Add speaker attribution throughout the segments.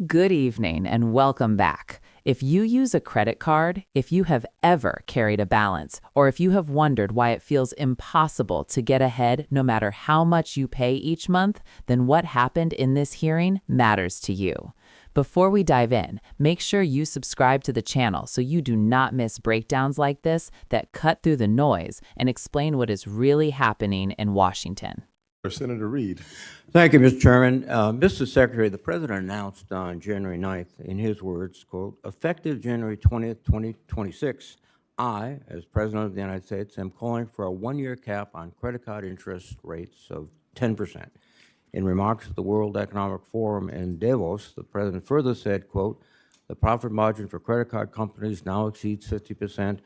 Speaker 1: Good evening and welcome back. If you use a credit card, if you have ever carried a balance, or if you have wondered why it feels impossible to get ahead no matter how much you pay each month, then what happened in this hearing matters to you. Before we dive in, make sure you subscribe to the channel so you do not miss breakdowns like this that cut through the noise and explain what is really happening in Washington.
Speaker 2: Senator Reid.
Speaker 3: Thank you, Mr. Chairman. Mr. Secretary, the President announced on January 9th, in his words, quote, effective January 20th, 2026, I, as President of the United States, am calling for a one-year cap on credit card interest rates of 10%. In remarks at the World Economic Forum in Davos, the President further said, quote, the profit margin for credit card companies now exceeds 50%.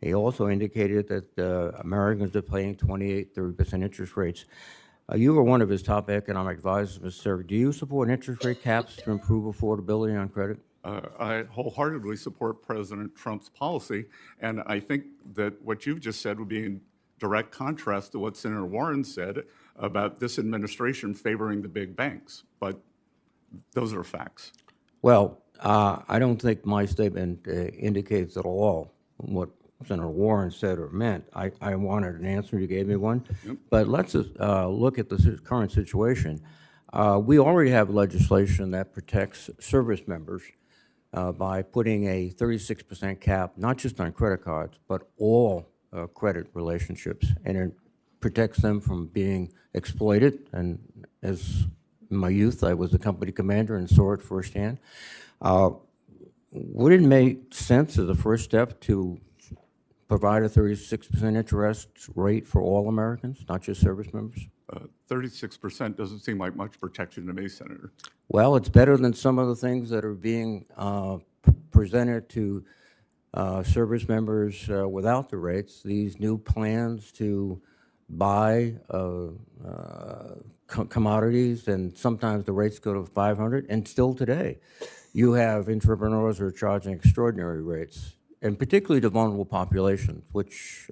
Speaker 3: He also indicated that Americans are paying 28, 30% interest rates. You were one of his top economic advisors, Mr. Secretary. Do you support interest rate caps to improve affordability on credit?
Speaker 2: I wholeheartedly support President Trump's policy, and I think that what you've just said would be in direct contrast to what Senator Warren said about this administration favoring the big banks. But those are facts.
Speaker 3: Well, I don't think my statement indicates at all what Senator Warren said or meant. I wanted an answer. You gave me one. Yep. But let's look at the current situation. We already have legislation that protects service members by putting a 36% cap, not just on credit cards, but all credit relationships, and it protects them from being exploited. And as in my youth, I was a company commander and saw it firsthand. Would it make sense as a first step to provide a 36% interest rate for all Americans, not just service members?
Speaker 2: 36% doesn't seem like much protection to me, Senator.
Speaker 3: Well, it's better than some of the things that are being presented to service members without the rates. These new plans to buy commodities, and sometimes the rates go to 500, and still today, you have entrepreneurs who are charging extraordinary rates, and particularly to vulnerable populations, which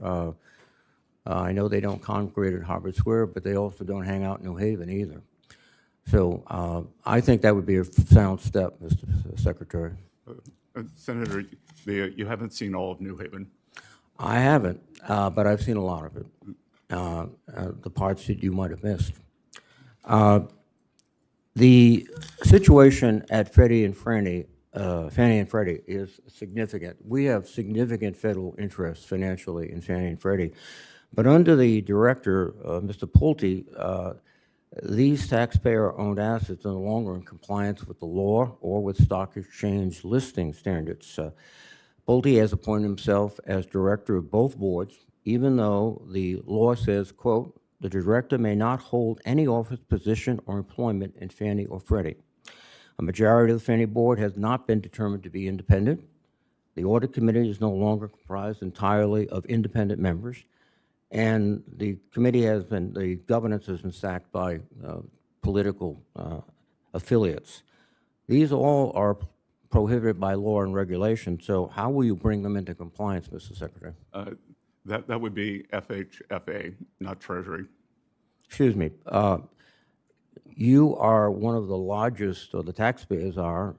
Speaker 3: I know they don't congregate at Harvard Square, but they also don't hang out in New Haven either. So I think that would be a sound step, Mr. Secretary.
Speaker 2: Senator, you haven't seen all of New Haven.
Speaker 3: I haven't, but I've seen a lot of it, the parts that you might have missed. The situation at Fannie and Freddie is significant. We have significant federal interest financially in Fannie and Freddie. But under the director, Mr. Pulte, these taxpayer-owned assets are no longer in compliance with the law or with stock exchange listing standards. Pulte has appointed himself as director of both boards, even though the law says, quote, the director may not hold any office position or employment in Fannie or Freddie. A majority of the Fannie board has not been determined to be independent. The audit committee is no longer comprised entirely of independent members, and the governance has been sacked by political affiliates. These all are prohibited by law and regulation, so how will you bring them into compliance, Mr. Secretary?
Speaker 2: That would be FHFA, not Treasury.
Speaker 3: Excuse me. You are one of the largest, or the taxpayers are.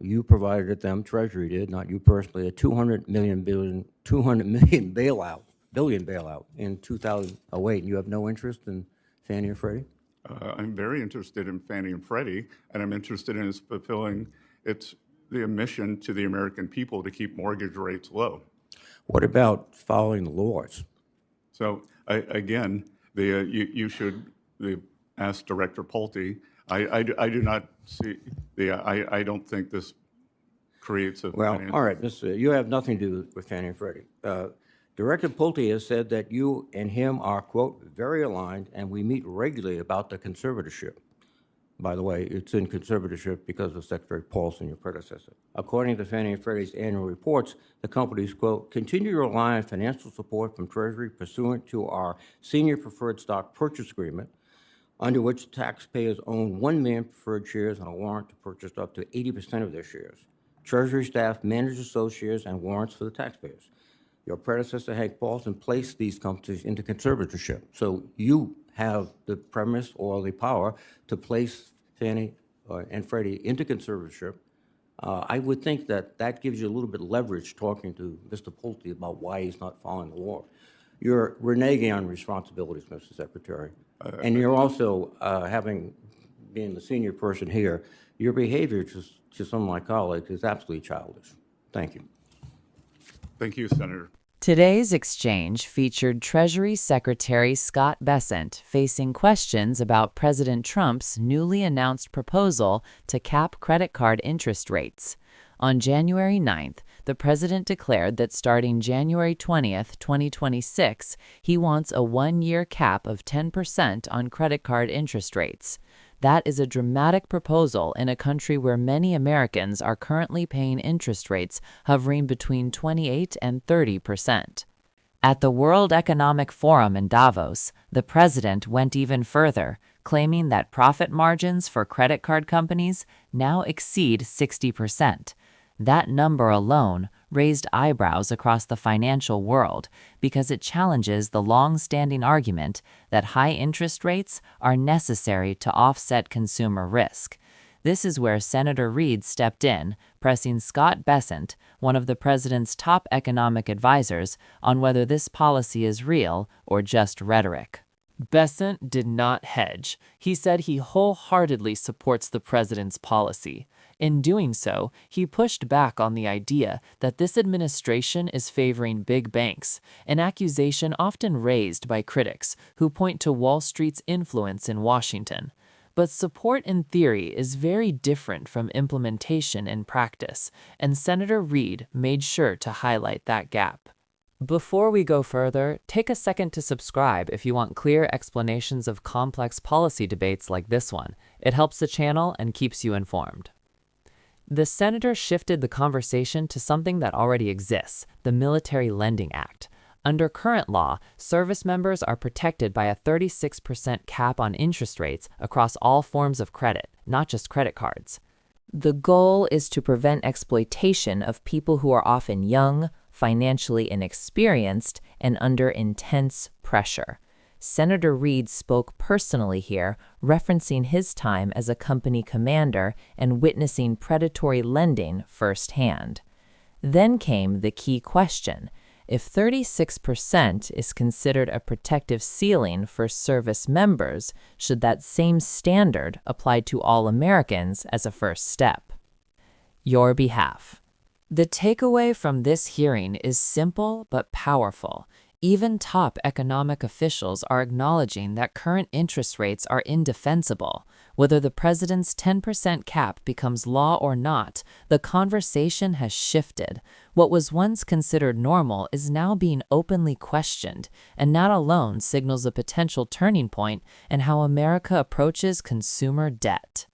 Speaker 3: You provided them, Treasury did, not you personally, a $200 million bailout in 2008, and you have no interest in Fannie and Freddie?
Speaker 2: I'm very interested in Fannie and Freddie, and I'm interested in fulfilling the mission to the American people to keep mortgage rates low.
Speaker 3: What about following the laws?
Speaker 2: So again, you should ask Director Pulte. I do not see I don't think this creates a.
Speaker 3: Well, all right, you have nothing to do with Fannie and Freddie. Director Pulte has said that you and him are, quote, very aligned, and we meet regularly about the conservatorship. By the way, it's in conservatorship because of Secretary Paulson, your predecessor. According to Fannie and Freddie's annual reports, the companies, quote, continue to rely on financial support from Treasury pursuant to our senior preferred stock purchase agreement, under which taxpayers own 1 million preferred shares and a warrant to purchase up to 80% of their shares. Treasury staff manages those shares and warrants for the taxpayers. Your predecessor, Hank Paulson, placed these companies into conservatorship. So you have the premise or the power to place Fannie and Freddie into conservatorship, I would think that that gives you a little bit of leverage talking to Mr. Pulte about why he's not following the law. You're reneging on responsibilities, Mr. Secretary. And you're also, being the senior person here, your behavior to some of my colleagues is absolutely childish. Thank you.
Speaker 2: Thank you, Senator.
Speaker 1: Today's exchange featured Treasury Secretary Scott Bessent facing questions about President Trump's newly announced proposal to cap credit card interest rates. On January 9th, the president declared that starting January 20th, 2026, he wants a one-year cap of 10% on credit card interest rates. That is a dramatic proposal in a country where many Americans are currently paying interest rates hovering between 28 and 30%. At the World Economic Forum in Davos, the president went even further, claiming that profit margins for credit card companies now exceed 60%. That number alone raised eyebrows across the financial world because it challenges the long-standing argument that high interest rates are necessary to offset consumer risk. This is where Senator Reid stepped in, pressing Scott Bessent, one of the president's top economic advisors, on whether this policy is real or just rhetoric. Bessent did not hedge. He said he wholeheartedly supports the president's policy. In doing so, he pushed back on the idea that this administration is favoring big banks, an accusation often raised by critics who point to Wall Street's influence in Washington. But support in theory is very different from implementation in practice, and Senator Reid made sure to highlight that gap. Before we go further, take a second to subscribe if you want clear explanations of complex policy debates like this one. It helps the channel and keeps you informed. The senator shifted the conversation to something that already exists, the Military Lending Act. Under current law, service members are protected by a 36% cap on interest rates across all forms of credit, not just credit cards. The goal is to prevent exploitation of people who are often young, financially inexperienced, and under intense pressure. Senator Reid spoke personally here, referencing his time as a company commander and witnessing predatory lending firsthand. Then came the key question. If 36% is considered a protective ceiling for service members, should that same standard apply to all Americans as a first step? Your behalf. The takeaway from this hearing is simple but powerful. Even top economic officials are acknowledging that current interest rates are indefensible. Whether the president's 10% cap becomes law or not, the conversation has shifted. What was once considered normal is now being openly questioned, and that alone signals a potential turning point in how America approaches consumer debt.